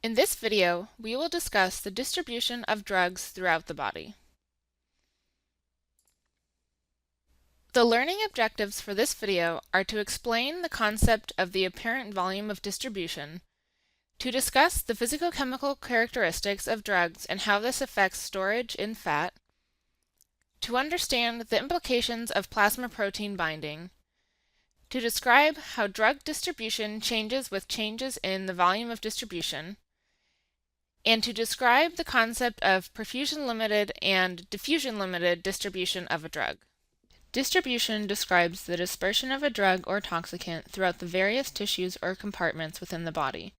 In this video, we will discuss the distribution of drugs throughout the body. The learning objectives for this video are to explain the concept of the apparent volume of distribution, to discuss the physicochemical characteristics of drugs and how this affects storage in fat, to understand the implications of plasma protein binding, to describe how drug distribution changes with changes in the volume of distribution, and to describe the concept of perfusion-limited and diffusion-limited distribution of a drug. Distribution describes the dispersion of a drug or toxicant throughout the various tissues or compartments within the body.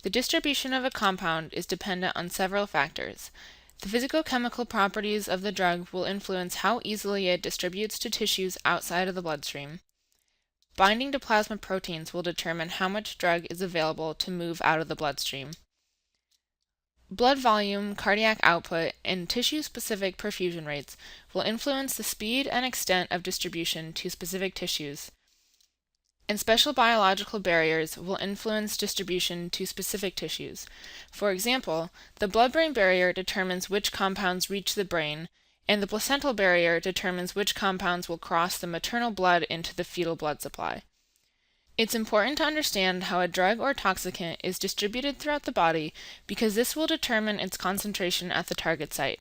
The distribution of a compound is dependent on several factors. The physicochemical properties of the drug will influence how easily it distributes to tissues outside of the bloodstream. Binding to plasma proteins will determine how much drug is available to move out of the bloodstream. Blood volume, cardiac output, and tissue-specific perfusion rates will influence the speed and extent of distribution to specific tissues, and special biological barriers will influence distribution to specific tissues. For example, the blood-brain barrier determines which compounds reach the brain, and the placental barrier determines which compounds will cross the maternal blood into the fetal blood supply. It's important to understand how a drug or toxicant is distributed throughout the body because this will determine its concentration at the target site.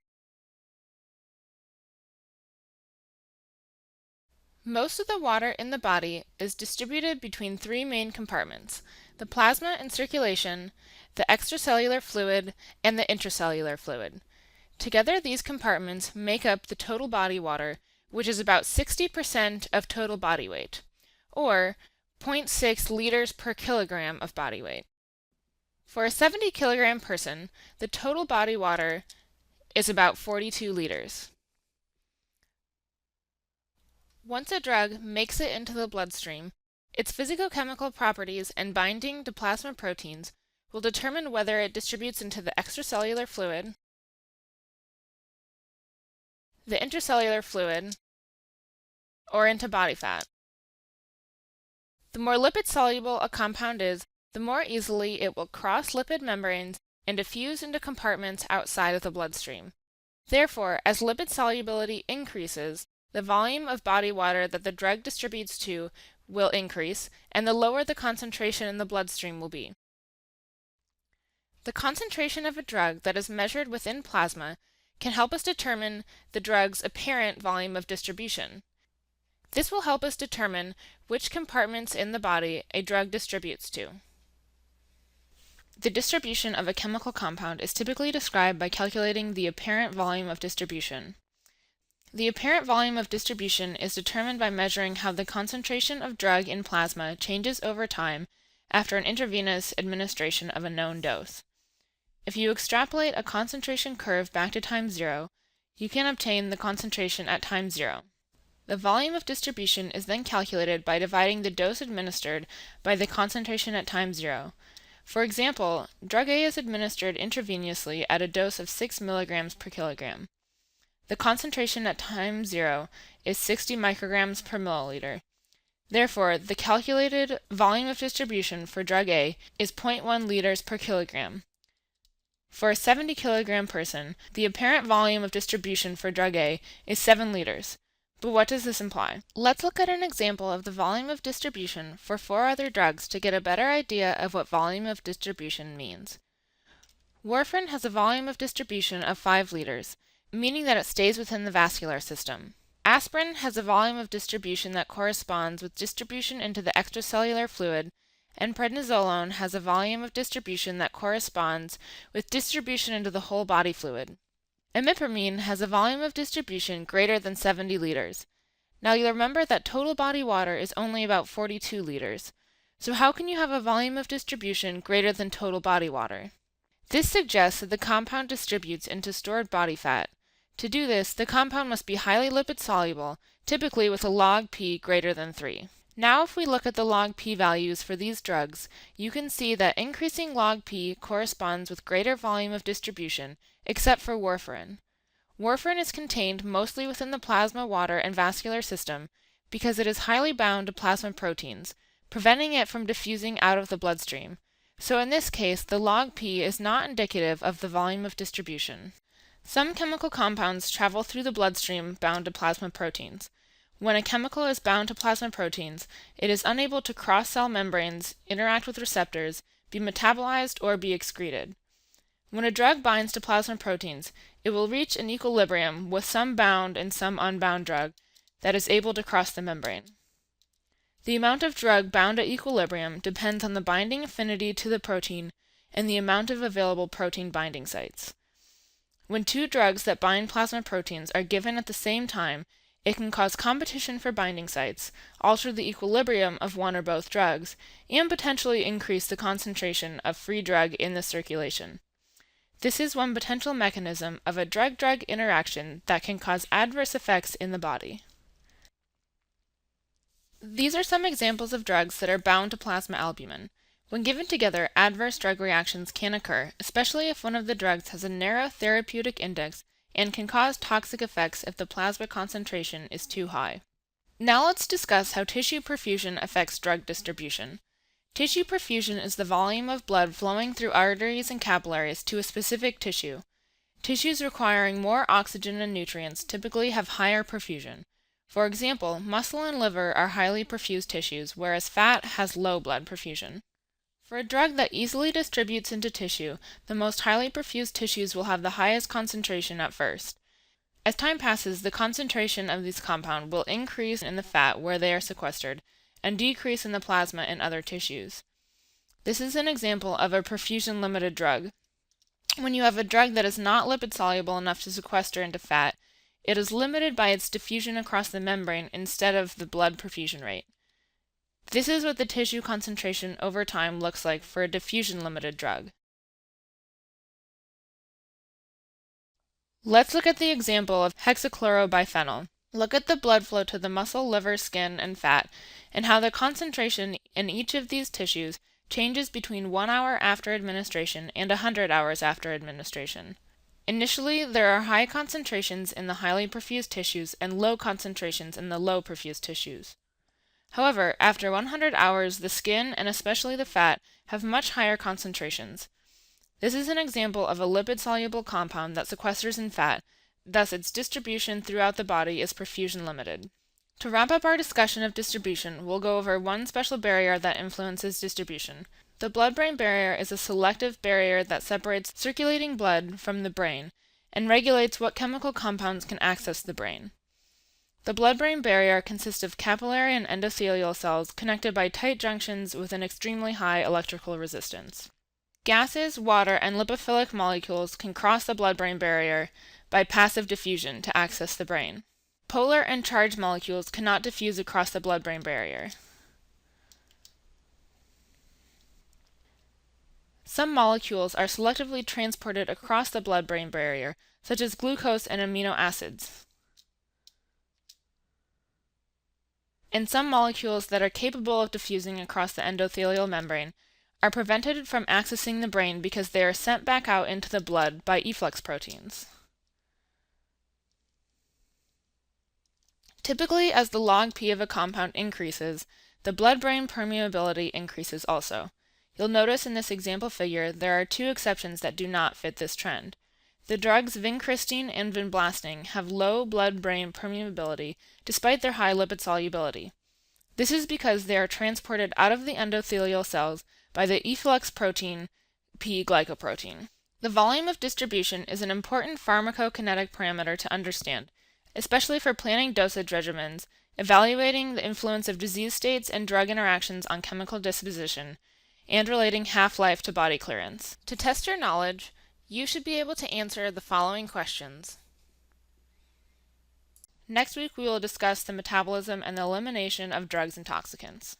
Most of the water in the body is distributed between three main compartments: the plasma in circulation, the extracellular fluid, and the intracellular fluid. Together, these compartments make up the total body water, which is about 60% of total body weight, or 0.6 liters per kilogram of body weight. For a 70-kilogram person, the total body water is about 42 liters. Once a drug makes it into the bloodstream, its physicochemical properties and binding to plasma proteins will determine whether it distributes into the extracellular fluid, the intracellular fluid, or into body fat. The more lipid-soluble a compound is, the more easily it will cross lipid membranes and diffuse into compartments outside of the bloodstream. Therefore, as lipid solubility increases, the volume of body water that the drug distributes to will increase, and the lower the concentration in the bloodstream will be. The concentration of a drug that is measured within plasma can help us determine the drug's apparent volume of distribution. This will help us determine which compartments in the body a drug distributes to. The distribution of a chemical compound is typically described by calculating the apparent volume of distribution. The apparent volume of distribution is determined by measuring how the concentration of drug in plasma changes over time after an intravenous administration of a known dose. If you extrapolate a concentration curve back to time zero, you can obtain the concentration at time zero. The volume of distribution is then calculated by dividing the dose administered by the concentration at time zero. For example, drug A is administered intravenously at a dose of 6 milligrams per kilogram. The concentration at time zero is 60 micrograms per milliliter. Therefore, the calculated volume of distribution for drug A is 0.1 liters per kilogram. For a 70-kilogram person, the apparent volume of distribution for drug A is 7 liters. But what does this imply? Let's look at an example of the volume of distribution for 4 other drugs to get a better idea of what volume of distribution means. Warfarin has a volume of distribution of 5 liters, meaning that it stays within the vascular system. Aspirin has a volume of distribution that corresponds with distribution into the extracellular fluid, and prednisolone has a volume of distribution that corresponds with distribution into the whole body fluid. Imipramine has a volume of distribution greater than 70 liters. Now you'll remember that total body water is only about 42 liters. So how can you have a volume of distribution greater than total body water? This suggests that the compound distributes into stored body fat. To do this, the compound must be highly lipid soluble, typically with a log P greater than 3. Now if we look at the log P values for these drugs, you can see that increasing log P corresponds with greater volume of distribution, except for warfarin. Warfarin is contained mostly within the plasma, water, and vascular system because it is highly bound to plasma proteins, preventing it from diffusing out of the bloodstream. So in this case, the log P is not indicative of the volume of distribution. Some chemical compounds travel through the bloodstream bound to plasma proteins. When a chemical is bound to plasma proteins, it is unable to cross cell membranes, interact with receptors, be metabolized, or be excreted. When a drug binds to plasma proteins, it will reach an equilibrium with some bound and some unbound drug that is able to cross the membrane. The amount of drug bound at equilibrium depends on the binding affinity to the protein and the amount of available protein binding sites. When two drugs that bind plasma proteins are given at the same time, it can cause competition for binding sites, alter the equilibrium of one or both drugs, and potentially increase the concentration of free drug in the circulation. This is one potential mechanism of a drug-drug interaction that can cause adverse effects in the body. These are some examples of drugs that are bound to plasma albumin. When given together, adverse drug reactions can occur, especially if one of the drugs has a narrow therapeutic index and can cause toxic effects if the plasma concentration is too high. Now let's discuss how tissue perfusion affects drug distribution. Tissue perfusion is the volume of blood flowing through arteries and capillaries to a specific tissue. Tissues requiring more oxygen and nutrients typically have higher perfusion. For example, muscle and liver are highly perfused tissues, whereas fat has low blood perfusion. For a drug that easily distributes into tissue, the most highly perfused tissues will have the highest concentration at first. As time passes, the concentration of these compounds will increase in the fat where they are sequestered, and decrease in the plasma and other tissues. This is an example of a perfusion-limited drug. When you have a drug that is not lipid-soluble enough to sequester into fat, it is limited by its diffusion across the membrane instead of the blood perfusion rate. This is what the tissue concentration over time looks like for a diffusion-limited drug. Let's look at the example of hexachlorobiphenyl. Look at the blood flow to the muscle, liver, skin, and fat, and how the concentration in each of these tissues changes between 1 hour after administration and 100 hours after administration. Initially, there are high concentrations in the highly perfused tissues and low concentrations in the low perfused tissues. However, after 100 hours, the skin, and especially the fat, have much higher concentrations. This is an example of a lipid-soluble compound that sequesters in fat, thus its distribution throughout the body is perfusion-limited. To wrap up our discussion of distribution, we'll go over one special barrier that influences distribution. The blood-brain barrier is a selective barrier that separates circulating blood from the brain and regulates what chemical compounds can access the brain. The blood-brain barrier consists of capillary and endothelial cells connected by tight junctions with an extremely high electrical resistance. Gases, water, and lipophilic molecules can cross the blood-brain barrier by passive diffusion to access the brain. Polar and charged molecules cannot diffuse across the blood-brain barrier. Some molecules are selectively transported across the blood-brain barrier, such as glucose and amino acids. And some molecules that are capable of diffusing across the endothelial membrane are prevented from accessing the brain because they are sent back out into the blood by efflux proteins. Typically, as the log P of a compound increases, the blood-brain permeability increases also. You'll notice in this example figure there are two exceptions that do not fit this trend. The drugs vincristine and vinblastine have low blood-brain permeability despite their high lipid solubility. This is because they are transported out of the endothelial cells by the efflux protein P-glycoprotein. The volume of distribution is an important pharmacokinetic parameter to understand, especially for planning dosage regimens, evaluating the influence of disease states and drug interactions on chemical disposition, and relating half-life to body clearance. To test your knowledge, you should be able to answer the following questions. Next week we will discuss the metabolism and the elimination of drugs and toxicants.